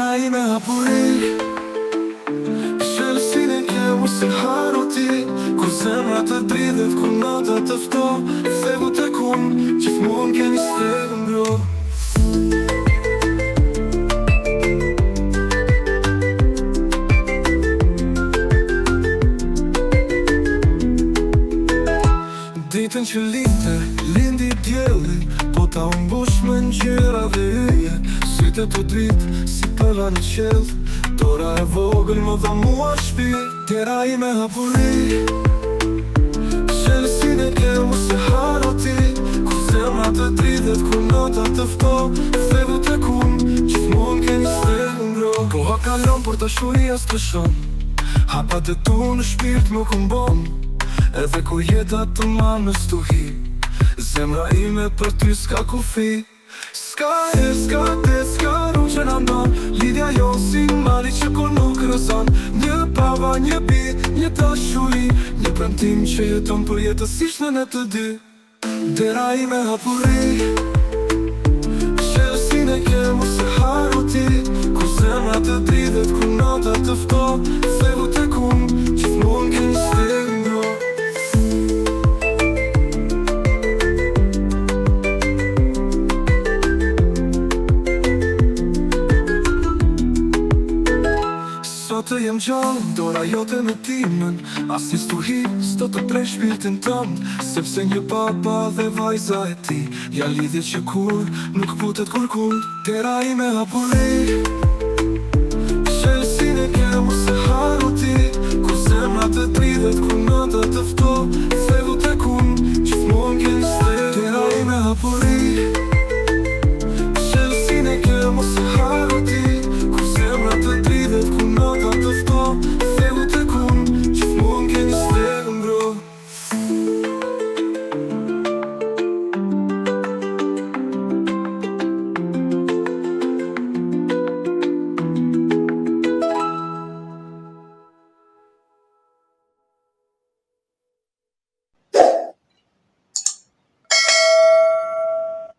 Dera ime hapuri Shelësin e ke si haru ti Kur zemra të dridhet, kur nata të fto Thegu të kun, gjithmonë keni stegu mbro Ditën që lindi djeli Po ta umbush me ngjyra dhe yje Sytë të dritë, si pëlla në qelë Dora e vogël më dha mua shpirë Dera ime hapuri Shelësin e ke se haro ti Kur zemra të dridhet, kur nota të fto Thegu të kun, gjithmonë keni stegu mbro Koha kalon, por dashuria s'tëshon Hapa të tu në shpirt më kumbon Edhe ku jeta të manë në stuhi Zemra ime për ty s'ka kufi S'ka e, s'ka te, s'ka ru që në ndon Lidhja jo si mali që kur nuk rëson Një pava, një bi, një dashuri Një premtim që jeton për jetësisht në të dy Dera ime hapuri Shelësin e ke se haru ti Kur zemra të dridhet, kur nota të fto Thegu të kun, gjithmonë keni stegu mbro Sot e jem gjallë, dora jote në timën As një stuhi, s'do të prej shpirtin tëm Sepse një papa dhe vajza e ti Ja lidhje që kur, nuk putet kur Dera ime hapuri